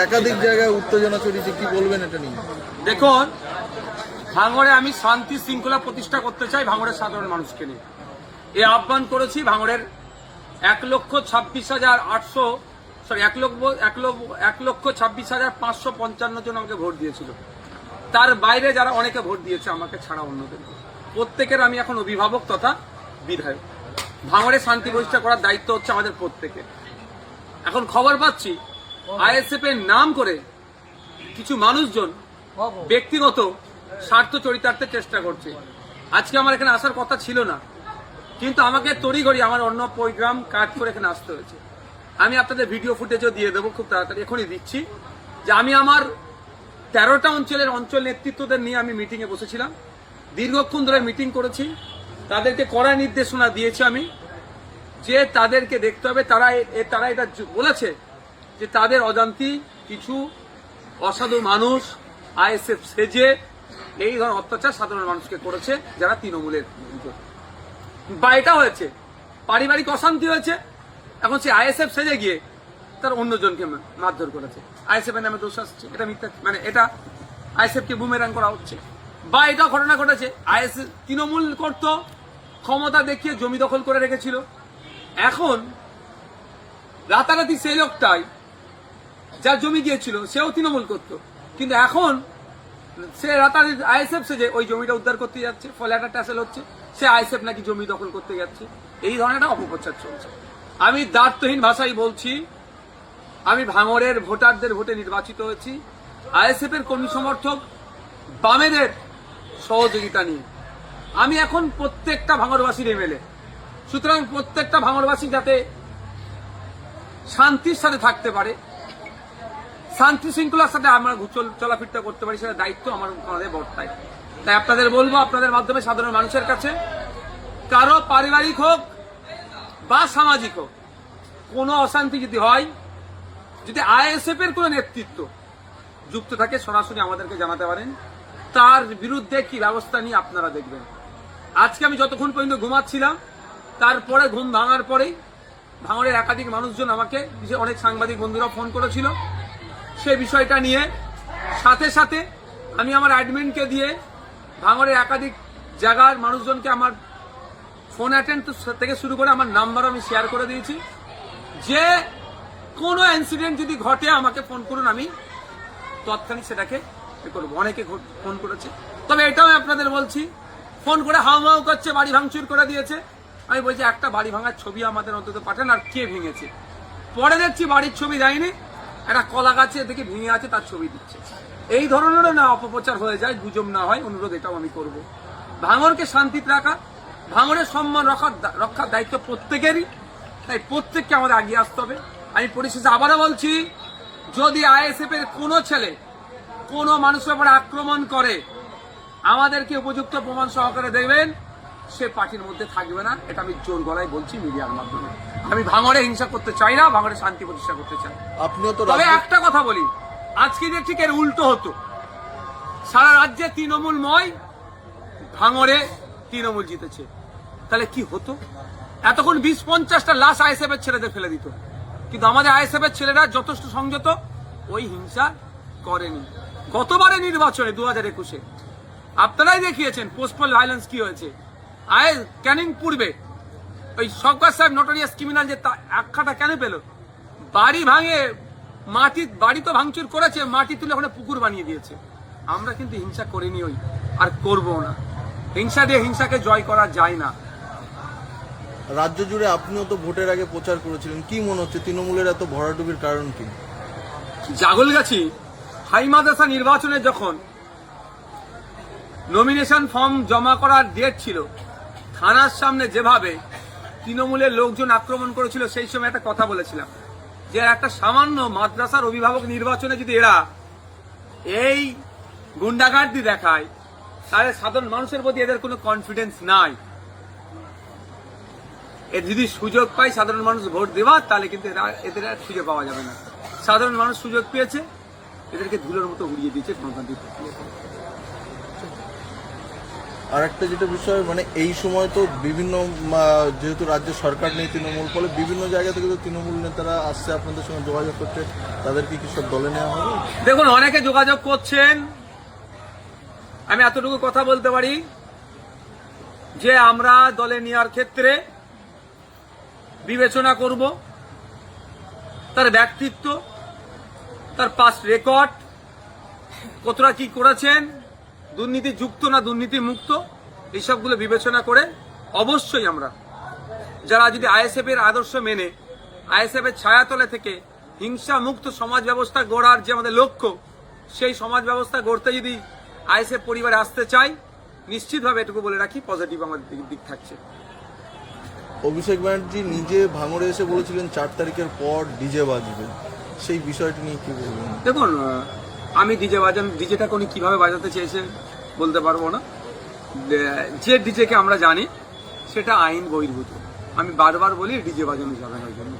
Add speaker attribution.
Speaker 1: একাধিক জায়গায় উত্তেজনা ছড়িয়েছে, কি বলবেন এটা নিয়ে?
Speaker 2: দেখুন, ভাঙড়ে আমি শান্তি শৃঙ্খলা প্রতিষ্ঠা করতে চাই ভাঙড়ের সাধারণ মানুষকে নিয়ে। এই আহ্বান করেছি ভাঙড়ের 1,26,555 জন আমাকে ভোট দিয়েছিল। তার বাইরে যারা অনেকে ভোট দিয়েছে আমাকে ছাড়া অন্যদের, প্রত্যেকের আমি এখন অভিভাবক তথা বিধায়ক। ভাঙড়ে শান্তি প্রতিষ্ঠা করার দায়িত্ব হচ্ছে আমাদের প্রত্যেকের। এখন খবর পাচ্ছি আইএসএফ এর নাম করে কিছু মানুষজন ব্যক্তিগত স্বার্থ চরিতার্থের চেষ্টা করছে। আজকে আমার এখানে আসার কথা ছিল না, কিন্তু আমাকে তড়িঘড়ি আমার অন্য প্রোগ্রাম কাজ করে এখানে আসতে হয়েছে। আমি আপনাদের ভিডিও ফুটেজও দিয়ে দেবো খুব তাড়াতাড়ি, এখনই দিচ্ছি, যে আমি আমার 13টা অঞ্চল নেতৃত্বদের নিয়ে আমি মিটিংয়ে বসেছিলাম। দীর্ঘক্ষণ ধরে মিটিং করেছি, তাদেরকে কড়া নির্দেশনা দিয়েছি আমি, যে তাদেরকে দেখতে হবে। তারা এটা বলেছে যে তাদের অজান্তি কিছু অসাধু মানুষ আইএসএফ সেজে এই ধরনের অত্যাচার সাধারণ মানুষকে করেছে, যারা তৃণমূলের। বা এটা হয়েছে পারিবারিক অশান্তি হয়েছে, এখন সে আইএসএফ সেজে গিয়ে তার অন্যজনকে মারধর করেছে। আইএসএফ এর নামে দোষ আসছে, এটা মিথ্যা, মানে এটা আইএসএফ কে বুমেরাং করা হচ্ছে। বা এটা ঘটনা ঘটেছে আইএসএফ তৃণমূল করত, ক্ষমতা দেখিয়ে জমি দখল করে রেখেছিল। এখন রাতারাতি সেই লোকটাই যার জমি গিয়েছিল সেও তৃণমূল করতো, কিন্তু এখন সে রাতারাতি আইএসএফ সেজে ওই জমিটা উদ্ধার করতে যাচ্ছে, ফলে একটা ট্যাসেল হচ্ছে, সে আইএসএফ নাকি জমি দখল করতে যাচ্ছে। এই ধরনের একটা অপপ্রচার চলছে। আমি দায়িত্বহীন ভাষায় বলছি, আমি ভাঙড়ের ভোটারদের ভোটে নির্বাচিত হয়েছি আইএসএফ এর কর্মী সমর্থক বামেদের সহযোগিতা নিয়ে। আমি এখন প্রত্যেকটা ভাঙড়বাসীর এমএলএ, সুতরাং প্রত্যেকটা ভাঙড়বাসী যাতে শান্তির সাথে থাকতে পারে, শান্তি শৃঙ্খলার সাথে আমরা চলাফিরতে করতে পারি, সেটা দায়িত্ব আমাদের বর্তায়। তাই আপনাদের বলবো, আপনাদের মাধ্যমে সাধারণ মানুষের কাছে, কারো পারিবারিক হোক বা সামাজিক হোক কোনো অশান্তি যদি হয়, যদি আইএসএফ এর কোনো নেতৃত্ব যুক্ত থাকে, সরাসরি আমাদেরকে জানাতে পারেন। তার বিরুদ্ধে কি ব্যবস্থা নিয়ে আপনারা দেখবেন। আজকে আমি যতক্ষণ পর্যন্ত ঘুমাচ্ছিলাম, তারপরে ঘুম ভাঙার পরেই ভাঙড়ের একাধিক মানুষজন আমাকে, অনেক সাংবাদিক বন্ধুরা ফোন করেছিল সে বিষয়টা নিয়ে। সাথে সাথে আমি আমার অ্যাডমিনকে দিয়ে ভাঙড়ের একাধিক জায়গার মানুষজনকে আমার ফোন অ্যাটেন্ড থেকে শুরু করে আমার নাম্বার আমি শেয়ার করে দিয়েছি, যে কোনো ইনসিডেন্ট যদি ঘটে আমাকে ফোন করুন, আমি তৎক্ষণিক সেটাকে করবো। অনেকে ফোন করেছে, তবে এটাও আপনাদের বলছি, ফোন করে হাউ করছে, বাড়ি ভাঙচুর করে দিয়েছে। আমি বলছি একটা বাড়ি ভাঙার ছবি আমাদের অন্তত পাঠান, আর কে ভেঙেছে। পরে দেখছি বাড়ির ছবি দেয়নি, একটা কলা গাছে দেখে ভেঙে আছে তার ছবি দিচ্ছে। এই ধরনেরও না অপপ্রচার হয়ে যায়, গুজব না হয়, অনুরোধ এটাও আমি করব। ভাঙড়কে শান্তিতে রাখা, ভাঙড়ের সম্মান রক্ষার দায়িত্ব প্রত্যেকেরই, তাই প্রত্যেককে আমাদের এগিয়ে আসতে হবে। আমি পরিশেষে আবারও বলছি, যদি আইএসএফ এর কোনো ছেলে কোনো মানুষের উপর আক্রমণ করে, আমাদেরকে উপযুক্ত প্রমাণ সহকারে দেবেন, সে পার্টির মধ্যে থাকবে না। এটা আমি জোর গলায় বলছি মিডিয়ার মাধ্যমে। আমি ভাঙড়ে হিংসা করতে চাই না, ভাঙড়ে শান্তি প্রতিষ্ঠা করতে চাই। আপনিও তো, তবে একটা কথা বলি, আজকে যে ঠিক এর উল্টো হতো, সারা রাজ্যে তৃণমূলময়, ভাঙড়ে তৃণমূল জিতেছে, তাহলে কি হতো? এতক্ষণ 20-50টা লাশ আইএসএফ এর ছেলেদের ফেলে দিত, কিন্তু আমাদের আইএসএফ এর ছেলেরা যথেষ্ট সংযত, ওই হিংসা করেনি। গতবারে নির্বাচনে 2021-এ আপনারাই দেখিয়েছেন পোস্টপল ভায়োলেন্স কি হয়েছে। ক্যানিং পূর্বে ওই শওকত সাহেব নোটোরিয়াস ক্রিমিনাল যে আখ্যাটা কেন পেল? বাড়ি ভাঙে, বাড়ি তো ভাঙচুর করেছে, মাটি তুলে ওখানে পুকুর বানিয়ে দিয়েছে। আমরা কিন্তু হিংসা করিনি, ওই আর করবো না। হিংসা দিয়ে হিংসাকে জয় করা যায় না।
Speaker 1: রাজ্য জুড়ে আপনিও তো ভোটের আগে প্রচার করেছিলেন, কি মনে হচ্ছে তৃণমূলের এত ভরাডুবির কারণ কি?
Speaker 2: জাগলগাছি হাই মাদ্রাসা নির্বাচনে যখন নমিনেশন ফর্ম জমা করার ডেট ছিল, থানার সামনে যেভাবে তৃণমূলের লোকজন আক্রমণ করেছিল, সেই সময় একটা কথা বলেছিলাম, যে একটা সামান্য মাদ্রাসার অভিভাবক নির্বাচনে যদি এরা এই গুন্ডাগার্দি দেখায়, তাহলে সাধারণ মানুষের প্রতি এদের কোনো কনফিডেন্স নাই। যদি সুযোগ পায় সাধারণ মানুষ ভোট দেওয়ার, তাহলে কিন্তু এদের আর খুঁজে পাওয়া যাবে না। সাধারণ মানুষ সুযোগ পেয়েছে, এদেরকে ধুলোর মতো উড়িয়ে দিয়েছে গণতান্ত্রিক প্রক্রিয়া।
Speaker 1: আর একটা যেটা বিষয় মানে এই সময় তো বিভিন্ন যেহেতু রাজ্য সরকার নেই তৃণমূল, ফলে বিভিন্ন জায়গা থেকে তো তৃণমূল নেতারা আসছে আপনাদের সঙ্গে যোগাযোগ করতে, তাদেরকে কি সব দলে নেওয়া হবে?
Speaker 2: দেখুন, অনেকে যোগাযোগ করছেন। আমি এতটুকু কথা বলতে পারি যে আমরা দলে নেওয়ার ক্ষেত্রে বিবেচনা করব তার ব্যক্তিত্ব, তার পাস্ট রেকর্ড, কতটা কি করেছেন, দুর্নীতি যুক্ত না দুর্নীতি মুক্ত, এইসবগুলো বিবেচনা করে অবশ্যই আমরা যারা যদি আইএসএফ এর আদর্শ মেনে আইএসএফ এর ছায়াতলে থেকে হিংসা মুক্ত সমাজ ব্যবস্থা গড়ার যে আমাদের লক্ষ্য, সেই সমাজ ব্যবস্থা গড়তে যদি আইএসএফ পরিবারে আসতে চাই, নিশ্চিতভাবে এটুকু বলে রাখি পজিটিভ আমাদের দিক থাকছে।
Speaker 1: অভিষেক ব্যানার্জি নিজে ভাঙড়ে এসে বলেছিলেন 4 তারিখের পর ডিজে বাজবে, সেই বিষয়টি নিয়ে কি বলবেন?
Speaker 2: দেখুন, আমি ডিজেটাকে উনি কিভাবে বাজাতে চেয়েছে বলতে পারবো না। যে ডিজেকে আমরা জানি সেটা আইন বহির্ভূত। আমি বারবার বলি ডিজে বাজানো যাবে না। ওই জন্য